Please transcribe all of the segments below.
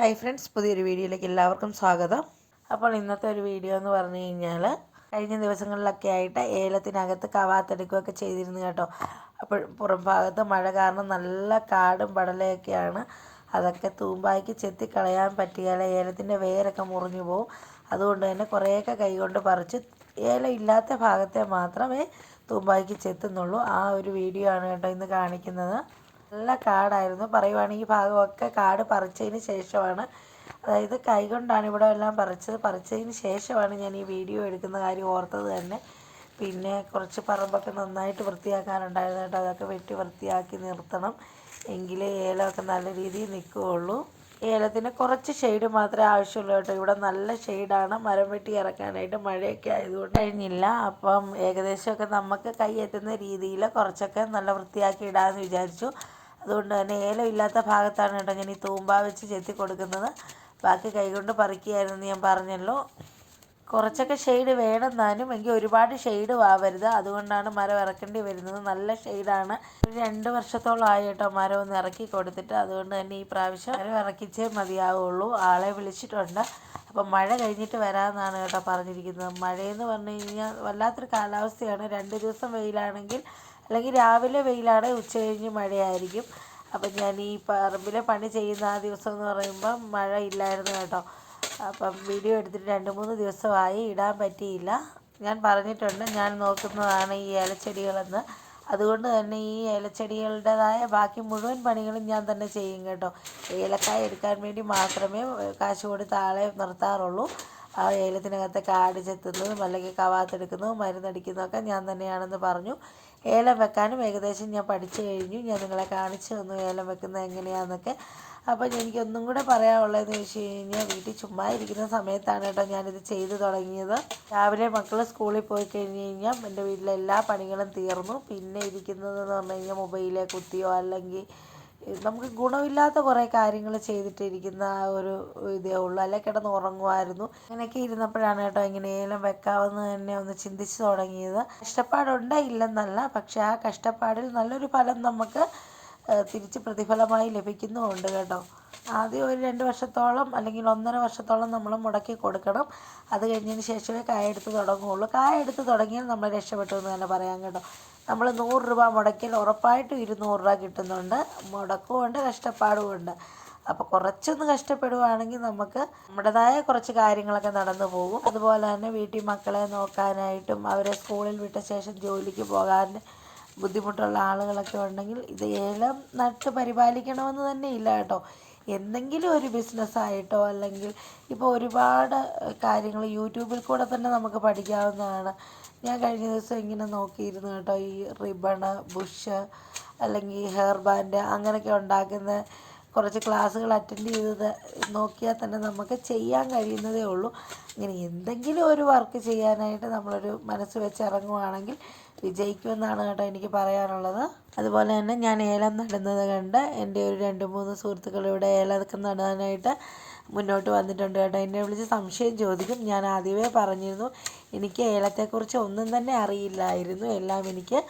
Hi friends, പുതിയൊരു വീഡിയോയിലേക്ക് എല്ലാവർക്കും സ്വാഗതം. അപ്പോൾ ഇന്നത്തെ ഒരു വീഡിയോ എന്ന് പറഞ്ഞു കഴിഞ്ഞാൽ കഴിഞ്ഞ ദിവസങ്ങളിലൊക്കെ ആയിട്ട് ഏലത്തിനകത്ത് കവാത്തെടുക്കുകയൊക്കെ ചെയ്തിരുന്നു കേട്ടോ. അപ്പോൾ പുറം ഭാഗത്ത് മഴ കാരണം നല്ല കാടും പടലയൊക്കെയാണ്. അതൊക്കെ തൂമ്പായ്ക്ക് ചെത്തിക്കളയാൻ പറ്റിയാൽ ഏലത്തിൻ്റെ വേരൊക്കെ മുറിഞ്ഞു പോകും. അതുകൊണ്ട് തന്നെ കുറേയൊക്കെ കൈകൊണ്ട് പറിച്ച് ഏലം ഇല്ലാത്ത ഭാഗത്തെ മാത്രമേ തൂമ്പായ്ക്ക് ചെത്തുന്നുള്ളൂ. ആ ഒരു വീഡിയോ ആണ് കേട്ടോ ഇന്ന് കാണിക്കുന്നത്. നല്ല കാടായിരുന്നു. പറയുവാണെങ്കിൽ ഈ ഭാഗമൊക്കെ കാട് പറിച്ചതിന് ശേഷമാണ്, അതായത് കൈകൊണ്ടാണ് ഇവിടെ എല്ലാം പറിച്ചതിന് ശേഷമാണ് ഞാൻ ഈ വീഡിയോ എടുക്കുന്ന കാര്യം ഓർത്തത് തന്നെ. പിന്നെ കുറച്ച് പറമ്പൊക്കെ നന്നായിട്ട് വൃത്തിയാക്കാനുണ്ടായിരുന്നു കേട്ടോ. അതൊക്കെ വെട്ടി വൃത്തിയാക്കി നിർത്തണം, എങ്കിലേ ഏലമൊക്കെ നല്ല രീതിയിൽ നിൽക്കുകയുള്ളൂ. ഏലത്തിന് കുറച്ച് ഷെയ്ഡ് മാത്രമേ ആവശ്യമുള്ളൂ കേട്ടോ. ഇവിടെ നല്ല ഷെയ്ഡാണ്. മരം വെട്ടി ഇറക്കാനായിട്ട് മഴയൊക്കെ ആയതുകൊണ്ട് കഴിഞ്ഞില്ല. അപ്പം ഏകദേശമൊക്കെ നമുക്ക് കൈ എത്തുന്ന രീതിയിൽ കുറച്ചൊക്കെ നല്ല വൃത്തിയാക്കി ഇടാമെന്ന് വിചാരിച്ചു. അതുകൊണ്ട് തന്നെ ഏലം ഇല്ലാത്ത ഭാഗത്താണ് കേട്ടോ ഞാൻ ഈ തൂമ്പ വെച്ച് ചെത്തി കൊടുക്കുന്നത്. ബാക്കി കൈകൊണ്ട് പറിക്കുകയായിരുന്നു ഞാൻ പറഞ്ഞല്ലോ. കുറച്ചൊക്കെ ഷെയ്ഡ് വേണം താനും, എങ്കിൽ ഒരുപാട് ഷെയ്ഡ് ആവരുത്. അതുകൊണ്ടാണ് മരം ഇറക്കേണ്ടി വരുന്നത്. നല്ല ഷെയ്ഡാണ്. 2 വർഷത്തോളമായി കേട്ടോ മരം ഒന്ന് ഇറക്കി കൊടുത്തിട്ട്. അതുകൊണ്ട് തന്നെ ഈ പ്രാവശ്യം മരം ഇറക്കിച്ചേ മതിയാവുള്ളൂ. ആളെ വിളിച്ചിട്ടുണ്ട്. അപ്പം മഴ കഴിഞ്ഞിട്ട് വരാമെന്നാണ് കേട്ടോ പറഞ്ഞിരിക്കുന്നത്. മഴയെന്ന് പറഞ്ഞു കഴിഞ്ഞാൽ വല്ലാത്തൊരു കാലാവസ്ഥയാണ്. 2 ദിവസം വെയിലാണെങ്കിൽ, അല്ലെങ്കിൽ രാവിലെ വെയിലാണെങ്കിൽ ഉച്ച കഴിഞ്ഞ് മഴയായിരിക്കും. അപ്പം ഞാൻ ഈ പറമ്പിലെ പണി ചെയ്യുന്ന ആ ദിവസം എന്ന് പറയുമ്പം മഴ ഇല്ലായിരുന്നു കേട്ടോ. അപ്പം വീഡിയോ എടുത്തിട്ട് 2-3 ദിവസമായി, ഇടാൻ പറ്റിയില്ല. ഞാൻ പറഞ്ഞിട്ടുണ്ട് ഞാൻ നോക്കുന്നതാണ് ഈ ഏലച്ചെടികളെന്ന്. അതുകൊണ്ട് തന്നെ ഈ ഏലച്ചെടികളുടേതായ ബാക്കി മുഴുവൻ പണികളും ഞാൻ തന്നെ ചെയ്യും കേട്ടോ. ഏലക്കായ എടുക്കാൻ വേണ്ടി മാത്രമേ കാശ് കൊടുത്ത് ആളെ നിർത്താറുള്ളൂ. ആ ഏലത്തിനകത്തെ കാട് ചെത്തുന്നതും അല്ലെങ്കിൽ കവാത്തെടുക്കുന്നതും മരുന്നടിക്കുന്നതൊക്കെ ഞാൻ തന്നെയാണെന്ന് പറഞ്ഞു. ഏലം വെക്കാനും ഏകദേശം ഞാൻ പഠിച്ചു കഴിഞ്ഞു. ഞാൻ നിങ്ങളെ കാണിച്ചു തന്നു ഏലം വെക്കുന്നത് എങ്ങനെയാണെന്നൊക്കെ. അപ്പോൾ എനിക്കൊന്നും കൂടെ പറയാനുള്ളതെന്ന് വെച്ച് കഴിഞ്ഞാൽ, വീട്ടിൽ ചുമ്മാ ഇരിക്കുന്ന സമയത്താണ് കേട്ടോ ഞാനിത് ചെയ്തു തുടങ്ങിയത്. രാവിലെ മക്കൾ സ്കൂളിൽ പോയി കഴിഞ്ഞ് കഴിഞ്ഞാൽ എൻ്റെ വീട്ടിലെ എല്ലാ പണികളും തീർന്നു. പിന്നെ ഇരിക്കുന്നതെന്ന് പറഞ്ഞു കഴിഞ്ഞാൽ മൊബൈലിൽ കുത്തിയോ അല്ലെങ്കിൽ നമുക്ക് ഗുണമില്ലാത്ത കുറേ കാര്യങ്ങൾ ചെയ്തിട്ടിരിക്കുന്ന ആ ഒരു ഇതേ ഉള്ളൂ. അല്ലെങ്കിൽ കിടന്ന് ഉറങ്ങുമായിരുന്നു. അങ്ങനെയൊക്കെ ഇരുന്നപ്പോഴാണ് കേട്ടോ ഇങ്ങനെ ഏലം വെക്കാമെന്ന് തന്നെ ഒന്ന് ചിന്തിച്ച് തുടങ്ങിയത്. കഷ്ടപ്പാടുണ്ട്, ഇല്ലെന്നല്ല. പക്ഷെ ആ കഷ്ടപ്പാടിൽ നല്ലൊരു ഫലം നമുക്ക് തിരിച്ച് പ്രതിഫലമായി ലഭിക്കുന്നുമുണ്ട് കേട്ടോ. ആദ്യം ഒരു 2 വർഷത്തോളം അല്ലെങ്കിൽ 1.5 വർഷത്തോളം നമ്മൾ മുടക്കി കൊടുക്കണം. അത് കഴിഞ്ഞതിന് ശേഷമേ കായ എടുത്ത് തുടങ്ങുകയുള്ളൂ. കായ എടുത്ത് തുടങ്ങിയാൽ നമ്മൾ രക്ഷപ്പെട്ടു എന്ന് തന്നെ പറയാം കേട്ടോ. നമ്മൾ 100 രൂപ മുടക്കിയാൽ ഉറപ്പായിട്ടും 200 രൂപ കിട്ടുന്നുണ്ട്. മുടക്കമുണ്ട്, കഷ്ടപ്പാടുമുണ്ട്. അപ്പോൾ കുറച്ചൊന്ന് കഷ്ടപ്പെടുവാണെങ്കിൽ നമുക്ക് നമ്മുടേതായ കുറച്ച് കാര്യങ്ങളൊക്കെ നടന്നു പോകും. അതുപോലെ തന്നെ വീട്ടിൽ മക്കളെ നോക്കാനായിട്ടും അവരെ സ്കൂളിൽ വിട്ട ശേഷം ജോലിക്ക് പോകാൻ ബുദ്ധിമുട്ടുള്ള ആളുകളൊക്കെ ഉണ്ടെങ്കിൽ ഇത് ഏലം നട്ട് പരിപാലിക്കണമെന്ന് തന്നെ ഇല്ല കേട്ടോ. എന്തെങ്കിലും ഒരു ബിസിനസ്സായിട്ടോ അല്ലെങ്കിൽ ഇപ്പോൾ ഒരുപാട് കാര്യങ്ങൾ യൂട്യൂബിൽ കൂടെ തന്നെ നമുക്ക് പഠിക്കാവുന്നതാണ്. ഞാൻ കഴിഞ്ഞ ദിവസം ഇങ്ങനെ നോക്കിയിരുന്നു കേട്ടോ. ഈ റിബണ്, ബുഷ് അല്ലെങ്കിൽ ഹെയർ ബാൻഡ് അങ്ങനെയൊക്കെ ഉണ്ടാക്കുന്ന കുറച്ച് ക്ലാസ്സുകൾ അറ്റൻഡ് ചെയ്തത് നോക്കിയാൽ തന്നെ നമുക്ക് ചെയ്യാൻ കഴിയുന്നതേ ഉള്ളൂ. ഇങ്ങനെ എന്തെങ്കിലും ഒരു വർക്ക് ചെയ്യാനായിട്ട് നമ്മളൊരു മനസ്സ് വെച്ച് ഇറങ്ങുവാണെങ്കിൽ വിജയിക്കുമെന്നാണ് കേട്ടോ എനിക്ക് പറയാനുള്ളത്. അതുപോലെ തന്നെ ഞാൻ ഏലം നടുന്നത് കണ്ട് എൻ്റെ ഒരു 2-3 സുഹൃത്തുക്കൾ ഇവിടെ ഏലമൊക്കെ നടാനായിട്ട് മുന്നോട്ട് വന്നിട്ടുണ്ട് കേട്ടോ. എന്നെ വിളിച്ച് സംശയം ചോദിക്കും. ഞാൻ ആദ്യമേ പറഞ്ഞിരുന്നു എനിക്ക് ഏലത്തെക്കുറിച്ച് ഒന്നും തന്നെ അറിയില്ലായിരുന്നു. എല്ലാം എനിക്ക്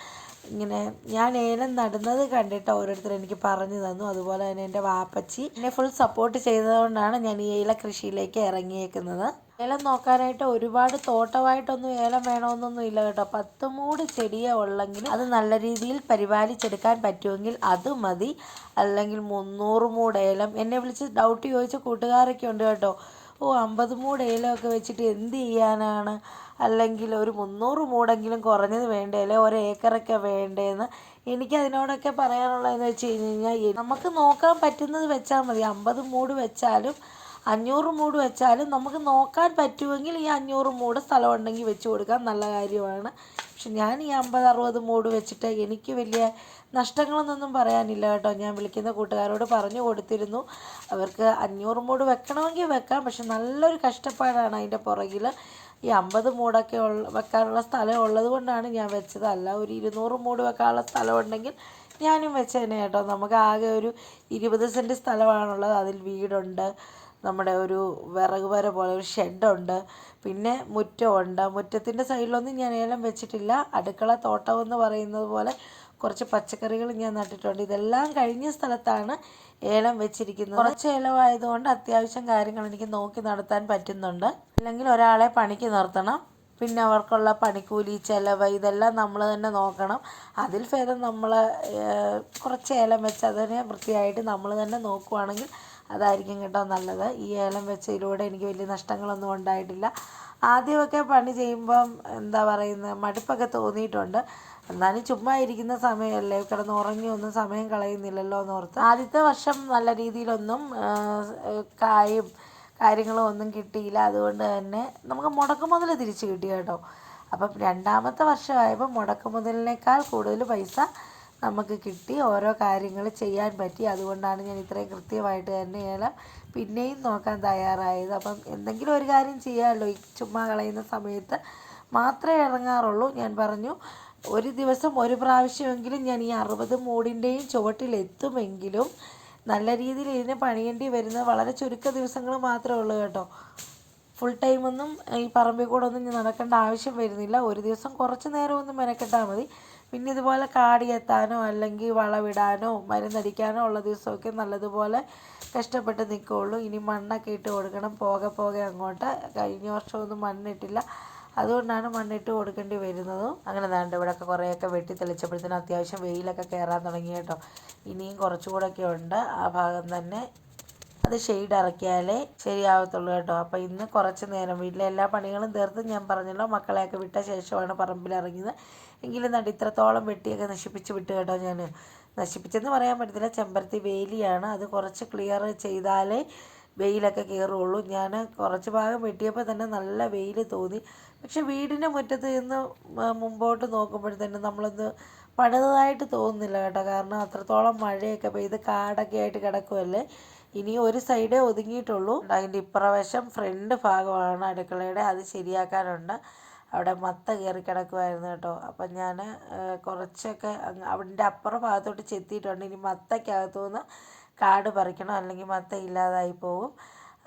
ഇങ്ങനെ ഞാൻ ഏലം നടുന്നത് കണ്ടിട്ട് ഓരോരുത്തർ എനിക്ക് പറഞ്ഞു തന്നു. അതുപോലെ തന്നെ എൻ്റെ വാപ്പച്ചി എന്നെ ഫുൾ സപ്പോർട്ട് ചെയ്തതുകൊണ്ടാണ് ഞാൻ ഈ ഏല കൃഷിയിലേക്ക് ഇറങ്ങിയേക്കുന്നത്. ഏലം നോക്കാനായിട്ട് ഒരുപാട് തോട്ടമായിട്ടൊന്നും ഏലം വേണമെന്നൊന്നും ഇല്ല കേട്ടോ. 10 മൂട് ചെടിയെ ഉള്ളെങ്കിൽ അത് നല്ല രീതിയിൽ പരിപാലിച്ചെടുക്കാൻ പറ്റുമെങ്കിൽ അത് മതി. അല്ലെങ്കിൽ 300 മൂട് ഏലം, എന്നെ വിളിച്ച് ഡൗട്ട് ചോദിച്ച കൂട്ടുകാരൊക്കെ ഉണ്ട് കേട്ടോ. 50 മൂട് ഏലമൊക്കെ വെച്ചിട്ട് എന്ത് ചെയ്യാനാണ്, അല്ലെങ്കിൽ ഒരു 300 മൂടെങ്കിലും കുറഞ്ഞത് വേണ്ടേ, അല്ലെ 1 ഏക്കറൊക്കെ വേണ്ടേന്ന് എനിക്കതിനോടൊക്കെ പറയാനുള്ളതെന്ന് വെച്ച് കഴിഞ്ഞാൽ, നമുക്ക് നോക്കാൻ പറ്റുന്നത് വെച്ചാൽ മതി. 50 മൂട് വെച്ചാലും 500 മൂട് വെച്ചാലും നമുക്ക് നോക്കാൻ പറ്റുമെങ്കിൽ ഈ 500 മൂട് സ്ഥലമുണ്ടെങ്കിൽ വെച്ച് കൊടുക്കാൻ നല്ല കാര്യമാണ്. പക്ഷെ ഞാൻ ഈ 50-60 മൂട് വെച്ചിട്ട് എനിക്ക് വലിയ നഷ്ടങ്ങളൊന്നും പറയാനില്ല കേട്ടോ. ഞാൻ വിളിക്കുന്ന കൂട്ടുകാരോട് പറഞ്ഞു കൊടുത്തിരുന്നു, അവർക്ക് 500 മൂട് വെക്കണമെങ്കിൽ വെക്കാം. പക്ഷെ നല്ലൊരു കഷ്ടപ്പാടാണ് അതിൻ്റെ പുറകിൽ. ഈ 50 മൂടൊക്കെ വെക്കാനുള്ള സ്ഥലം ഉള്ളത് കൊണ്ടാണ് ഞാൻ വെച്ചത്. അല്ല ഒരു 200 മൂട് വെക്കാനുള്ള സ്ഥലം ഉണ്ടെങ്കിൽ ഞാനും വെച്ചേനെ കേട്ടോ. നമുക്ക് ആകെ ഒരു 20 സെൻറ്റ് സ്ഥലമാണുള്ളത്. അതിൽ വീടുണ്ട്, നമ്മുടെ ഒരു വിറക് വര പോലെ ഒരു ഷെഡുണ്ട്, പിന്നെ മുറ്റമുണ്ട്. മുറ്റത്തിൻ്റെ സൈഡിലൊന്നും ഞാൻ ഏലം വെച്ചിട്ടില്ല. അടുക്കള തോട്ടം എന്ന് പറയുന്നത് പോലെ കുറച്ച് പച്ചക്കറികൾ ഞാൻ നട്ടിട്ടുണ്ട്. ഇതെല്ലാം കഴിഞ്ഞ സ്ഥലത്താണ് ഏലം വെച്ചിരിക്കുന്നത്. കുറച്ച് ഏലമായതുകൊണ്ട് അത്യാവശ്യം കാര്യങ്ങൾ എനിക്ക് നോക്കി നടത്താൻ പറ്റുന്നുണ്ട്. അല്ലെങ്കിൽ ഒരാളെ പണിക്ക് നിർത്തണം, പിന്നെ അവർക്കുള്ള പണിക്കൂലി, ചിലവ് ഇതെല്ലാം നമ്മൾ തന്നെ നോക്കണം. അതിൽ ഭേദം നമ്മൾ കുറച്ച് ഏലം വെച്ച് അതിനെ വൃത്തിയായിട്ട് നമ്മൾ തന്നെ നോക്കുവാണെങ്കിൽ അതായിരിക്കും കേട്ടോ നല്ലത്. ഈ ഏലം വെച്ചതിലൂടെ എനിക്ക് വലിയ നഷ്ടങ്ങളൊന്നും ഉണ്ടായിട്ടില്ല. ആദ്യമൊക്കെ പണി ചെയ്യുമ്പം എന്താ പറയുന്നത്, മടുപ്പൊക്കെ തോന്നിയിട്ടുണ്ട്. എന്നാലും ചുമ്മാ ഇരിക്കുന്ന സമയമല്ലേ, കിടന്ന് ഉറങ്ങി ഒന്നും സമയം കളയുന്നില്ലല്ലോ എന്നോർത്ത്. ആദ്യത്തെ വർഷം നല്ല രീതിയിലൊന്നും കായും കാര്യങ്ങളും ഒന്നും കിട്ടിയില്ല. അതുകൊണ്ട് തന്നെ നമുക്ക് മുടക്കുമുതൽ തിരിച്ച് കിട്ടി കേട്ടോ. അപ്പം രണ്ടാമത്തെ വർഷമായപ്പോൾ മുടക്കുമുതലിനേക്കാൾ കൂടുതൽ പൈസ നമുക്ക് കിട്ടി, ഓരോ കാര്യങ്ങൾ ചെയ്യാൻ പറ്റി. അതുകൊണ്ടാണ് ഞാൻ ഇത്രയും കൃത്യമായിട്ട് തന്നെ ഏലം പിന്നെയും നോക്കാൻ തയ്യാറായത്. അപ്പം എന്തെങ്കിലും ഒരു കാര്യം ചെയ്യാമല്ലോ, ഈ ചുമ്മാ കളയുന്ന സമയത്ത് മാത്രമേ ഇറങ്ങാറുള്ളൂ. ഞാൻ പറഞ്ഞു, ഒരു ദിവസം ഒരു പ്രാവശ്യമെങ്കിലും ഞാൻ ഈ 60 മൂടിൻ്റെയും ചുവട്ടിലെത്തുമെങ്കിലും നല്ല രീതിയിൽ ഇതിനെ പണിയേണ്ടി വരുന്നത് വളരെ ചുരുക്ക ദിവസങ്ങൾ മാത്രമേ ഉള്ളൂ കേട്ടോ. ഫുൾ ടൈമൊന്നും ഈ പറമ്പിൽ കൂടെ ഒന്നും ഞാൻ നടക്കേണ്ട ആവശ്യം വരുന്നില്ല. ഒരു ദിവസം കുറച്ച് നേരം ഒന്ന് മെനക്കെട്ടാൽ മതി. പിന്നെ ഇതുപോലെ കാടിയെത്താനോ അല്ലെങ്കിൽ വളവിടാനോ മരുന്നടിക്കാനോ ഉള്ള ദിവസമൊക്കെ നല്ലതുപോലെ കഷ്ടപ്പെട്ട് നിൽക്കുകയുള്ളൂ. ഇനി മണ്ണൊക്കെ ഇട്ട് കൊടുക്കണം, പോകെ അങ്ങോട്ട്. കഴിഞ്ഞ വർഷമൊന്നും മണ്ണിട്ടില്ല, അതുകൊണ്ടാണ് മണ്ണിട്ട് കൊടുക്കേണ്ടി വരുന്നത്. അങ്ങനെ ദാണ്ട് ഇവിടെയൊക്കെ കുറേയൊക്കെ വെട്ടി തെളിച്ചപ്പോഴത്തേനും അത്യാവശ്യം വെയിലൊക്കെ കയറാൻ തുടങ്ങി കേട്ടോ. ഇനിയും കുറച്ചുകൂടെയൊക്കെ ഉണ്ട് ആ ഭാഗം തന്നെ. അത് ഷെയ്ഡ് ഇറക്കിയാലേ ശരിയാവത്തുള്ളൂ കേട്ടോ. അപ്പോൾ ഇന്ന് കുറച്ച് നേരം വീട്ടിലെ എല്ലാ പണികളും തീർത്ത്, ഞാൻ പറഞ്ഞല്ലോ മക്കളെയൊക്കെ വിട്ട ശേഷമാണ് പറമ്പിലിറങ്ങിയത്. എങ്കിലും നട്ട് ഇത്രത്തോളം വെട്ടിയൊക്കെ നശിപ്പിച്ച് വിട്ട് കേട്ടോ. ഞാൻ നശിപ്പിച്ചെന്ന് പറയാൻ പറ്റത്തില്ല, ചെമ്പരത്തി വേലിയാണ്, അത് കുറച്ച് ക്ലിയർ ചെയ്താലേ വെയിലൊക്കെ കയറുള്ളൂ. ഞാൻ കുറച്ച് ഭാഗം വെട്ടിയപ്പോൾ തന്നെ നല്ല വെയിൽ തോന്നി. പക്ഷെ വീടിൻ്റെ മുറ്റത്ത് നിന്ന് മുമ്പോട്ട് നോക്കുമ്പോഴത്തേനും നമ്മളൊന്ന് പണിതായിട്ട് തോന്നുന്നില്ല കേട്ടോ. കാരണം അത്രത്തോളം മഴയൊക്കെ പെയ്ത് കാടൊക്കെ ആയിട്ട് കിടക്കുമല്ലേ. ഇനി ഒരു സൈഡേ ഒതുങ്ങിയിട്ടുള്ളൂ. അതിൻ്റെ ഇപ്പുറവശം ഫ്രണ്ട് ഭാഗമാണ് അടുക്കളയുടെ, അത് ശരിയാക്കാനുണ്ട്. അവിടെ മത്ത കയറി കിടക്കുമായിരുന്നു കേട്ടോ. അപ്പം ഞാൻ കുറച്ചൊക്കെ അവിടെ അപ്പുറം ഭാഗത്തോട്ട് ചെത്തിയിട്ടുണ്ട്. ഇനി മത്തയ്ക്കകത്തുനിന്ന് കാട് പറിക്കണം, അല്ലെങ്കിൽ മത്ത ഇല്ലാതായി പോകും.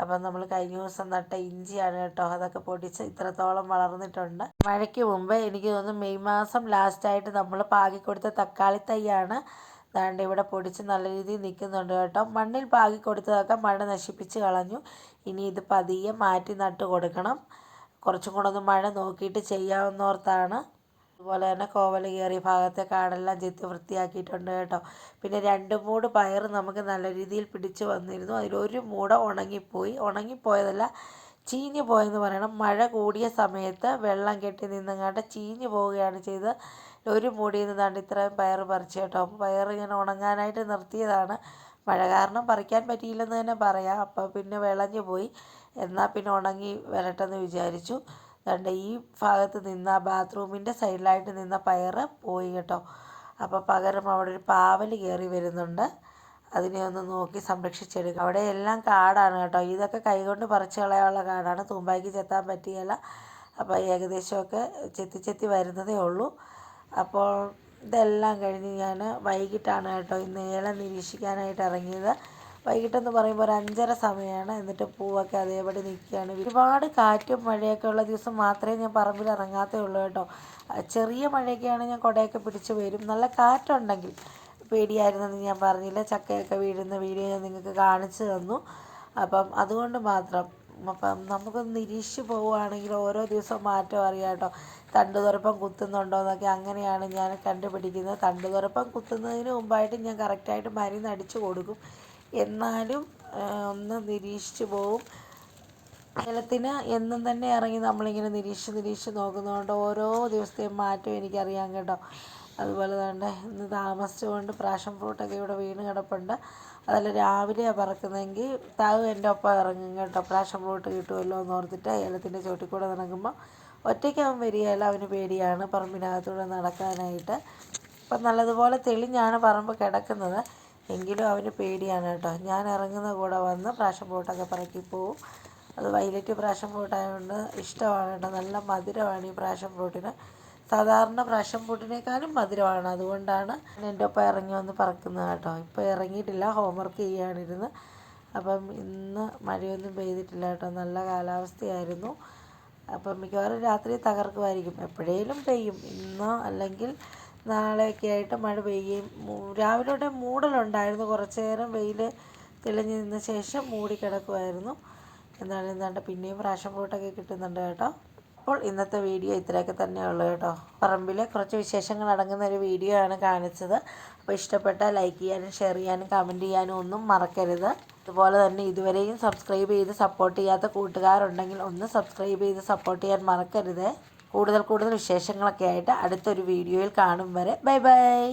അപ്പം നമ്മൾ കഴിഞ്ഞ ദിവസം നട്ട ഇഞ്ചിയാണ് കേട്ടോ, അതൊക്കെ പൊടിച്ച് ഇത്രത്തോളം വളർന്നിട്ടുണ്ട്. മഴയ്ക്ക് മുമ്പ് എനിക്ക് തോന്നുന്നു മെയ് മാസം ലാസ്റ്റായിട്ട് നമ്മൾ പാകി കൊടുത്ത തക്കാളി തൈയാണ് ദാണ്ട് ഇവിടെ പൊടിച്ച് നല്ല രീതിയിൽ നിൽക്കുന്നുണ്ട് കേട്ടോ. മണ്ണിൽ പാകി കൊടുത്തതൊക്കെ മഴ നശിപ്പിച്ച് കളഞ്ഞു. ഇനി ഇത് പതിയെ മാറ്റി നട്ട് കൊടുക്കണം. കുറച്ചും കൂടെ ഒന്ന് മഴ നോക്കിയിട്ട് ചെയ്യാവുന്നോർത്താണ്. അതുപോലെ തന്നെ കോവൽ കയറിയ ഭാഗത്തെ കാടെല്ലാം ചെത്തി വൃത്തിയാക്കിയിട്ടുണ്ട് കേട്ടോ. പിന്നെ 2 മൂട് പയർ നമുക്ക് നല്ല രീതിയിൽ പിടിച്ച് വന്നിരുന്നു. അതിലൊരു മൂട ഉണങ്ങിപ്പോയതല്ല, ചീഞ്ഞു പോയെന്ന് പറയണം. മഴ കൂടിയ സമയത്ത് വെള്ളം കെട്ടി നിന്നങ്ങാണ്ട് ചീഞ്ഞു പോവുകയാണ് ചെയ്തത്. ഒരു മൂടിയിൽ നിന്നാണ്ട് ഇത്രയും പയർ പറിച്ചു കേട്ടോ. അപ്പോൾ പയർ ഞാൻ ഉണങ്ങാനായിട്ട് നിർത്തിയതാണ്. മഴ കാരണം പറിക്കാൻ പറ്റിയില്ലെന്ന് തന്നെ പറയാം. അപ്പോൾ പിന്നെ വിളഞ്ഞു പോയി. എന്നാൽ പിന്നെ ഉണങ്ങി വരട്ടെന്ന് വിചാരിച്ചു. അതുകൊണ്ട് ഈ ഭാഗത്ത് നിന്ന ബാത്റൂമിൻ്റെ സൈഡിലായിട്ട് നിന്ന പയർ പോയി കേട്ടോ. അപ്പോൾ പകരം അവിടെ ഒരു പാവൽ കയറി വരുന്നുണ്ട്. അതിനെ ഒന്ന് നോക്കി സംരക്ഷിച്ചെടുക്കുക. അവിടെ എല്ലാം കാടാണ് കേട്ടോ. ഇതൊക്കെ കൈകൊണ്ട് പറിച്ച് കളയാനുള്ള കാടാണ്, തൂമ്പായ്ക്ക് ചെത്താൻ പറ്റിയല്ല. അപ്പോൾ ഏകദേശമൊക്കെ ചെത്തി വരുന്നതേ ഉള്ളൂ. അപ്പോൾ ഇതെല്ലാം കഴിഞ്ഞ് ഞാൻ വൈകിട്ടാണ് കേട്ടോ ഇന്ന് ഏലം നിരീക്ഷിക്കാനായിട്ട് ഇറങ്ങിയത്. വൈകിട്ടെന്ന് പറയുമ്പോൾ ഒരു 5:30 സമയമാണ്. എന്നിട്ട് പൂവൊക്കെ അതേപടി നിൽക്കുകയാണ്. ഒരുപാട് കാറ്റും മഴയൊക്കെ ഉള്ള ദിവസം മാത്രമേ ഞാൻ പറമ്പിൽ ഇറങ്ങാത്തേ ഉള്ളൂ കേട്ടോ. ചെറിയ മഴയൊക്കെയാണ് ഞാൻ കുടയൊക്കെ പിടിച്ച് വരും. നല്ല കാറ്റുണ്ടെങ്കിൽ പേടിയായിരുന്നെന്ന് ഞാൻ പറഞ്ഞില്ല. ചക്കയൊക്കെ വീഴുന്ന വീഡിയോ ഞാൻ നിങ്ങൾക്ക് കാണിച്ചു തന്നു. അപ്പം അതുകൊണ്ട് മാത്രം. അപ്പം നമുക്കൊന്ന് നിരീക്ഷിച്ച് പോവുകയാണെങ്കിൽ ഓരോ ദിവസവും മാറ്റം അറിയാം കേട്ടോ. തണ്ടുതുരപ്പം കുത്തുന്നുണ്ടോ എന്നൊക്കെ അങ്ങനെയാണ് ഞാൻ കണ്ടുപിടിക്കുന്നത്. തണ്ടുതുരപ്പം കുത്തുന്നതിന് മുമ്പായിട്ട് ഞാൻ കറക്റ്റായിട്ട് മരുന്ന് അടിച്ചു കൊടുക്കും. എന്നാലും ഒന്ന് നിരീക്ഷിച്ച് പോവും. ഏലത്തിന് എന്നും തന്നെ ഇറങ്ങി നമ്മളിങ്ങനെ നിരീക്ഷിച്ച് നോക്കുന്നതുകൊണ്ട് ഓരോ ദിവസത്തെയും മാറ്റം എനിക്കറിയാം കേട്ടോ. അതുപോലെ തന്നെ ഇന്ന് താമസിച്ചുകൊണ്ട് പാഷൻ ഫ്രൂട്ടൊക്കെ ഇവിടെ വീണ് കിടപ്പുണ്ട്. അതല്ല രാവിലെയാണ് പറക്കുന്നതെങ്കിൽ താവ് എൻ്റെ ഒപ്പം ഇറങ്ങും കേട്ടോ. പാഷൻ ഫ്രൂട്ട് കിട്ടുമല്ലോ എന്ന് ഓർത്തിട്ട് ഏലത്തിൻ്റെ ചോട്ടിൽ കൂടെ നടക്കുമ്പോൾ ഒറ്റയ്ക്കാവും വരികയല്ല, അവന് പേടിയാണ് പറമ്പിനകത്തൂടെ നടക്കാനായിട്ട്. അപ്പം നല്ലതുപോലെ തെളിഞ്ഞാണ് പറമ്പ് കിടക്കുന്നത്, എങ്കിലും അവന് പേടിയാണ് കേട്ടോ. ഞാൻ ഇറങ്ങുന്ന കൂടെ വന്ന് പാഷൻ ഫ്രൂട്ടൊക്കെ പറക്കി പോവും. അത് വൈലറ്റ് പാഷൻ ഫ്രൂട്ടായതുകൊണ്ട് ഇഷ്ടമാണ് കേട്ടോ. നല്ല മധുരമാണ് ഈ പാഷൻ ഫ്രൂട്ടിന്. സാധാരണ പാഷൻ ഫ്രൂട്ടിനേക്കാളും മധുരമാണ്. അതുകൊണ്ടാണ് എൻ്റെ ഒപ്പം ഇറങ്ങി വന്ന് പറക്കുന്നത് കേട്ടോ. ഇപ്പോൾ ഇറങ്ങിയിട്ടില്ല, ഹോംവർക്ക് ചെയ്യാനിരുന്ന്. അപ്പം ഇന്ന് മഴയൊന്നും പെയ്തിട്ടില്ല കേട്ടോ, നല്ല കാലാവസ്ഥയായിരുന്നു. അപ്പം മിക്കവാറും രാത്രി തകർക്കുമായിരിക്കും, എപ്പോഴേലും പെയ്യും. ഇന്നോ അല്ലെങ്കിൽ നാളെയൊക്കെ ആയിട്ട് മഴ പെയ്യുകയും. രാവിലെ തൊട്ടേ മൂടലുണ്ടായിരുന്നു, കുറച്ച് നേരം വെയിൽ തെളിഞ്ഞ് നിന്ന ശേഷം മൂടി കിടക്കുമായിരുന്നു. എന്താണ്ട് പിന്നെയും പ്രാഷൻ ഫ്രൂട്ടൊക്കെ കിട്ടുന്നുണ്ട് കേട്ടോ. അപ്പോൾ ഇന്നത്തെ വീഡിയോ ഇത്രയൊക്കെ തന്നെയുള്ളൂ കേട്ടോ. പറമ്പിലെ കുറച്ച് വിശേഷങ്ങൾ അടങ്ങുന്ന ഒരു വീഡിയോ ആണ് കാണിച്ചത്. അപ്പോൾ ഇഷ്ടപ്പെട്ടാൽ ലൈക്ക് ചെയ്യാനും ഷെയർ ചെയ്യാനും കമൻറ്റ് ചെയ്യാനും ഒന്നും മറക്കരുത്. അതുപോലെ തന്നെ ഇതുവരെയും സബ്സ്ക്രൈബ് ചെയ്ത് സപ്പോർട്ട് ചെയ്യാത്ത കൂട്ടുകാരുണ്ടെങ്കിൽ ഒന്ന് സബ്സ്ക്രൈബ് ചെയ്ത് സപ്പോർട്ട് ചെയ്യാൻ മറക്കരുത്. കൂടുതൽ വിശേഷങ്ങളൊക്കെ ആയിട്ട് അടുത്തൊരു വീഡിയോയിൽ കാണും വരെ ബൈ ബൈ.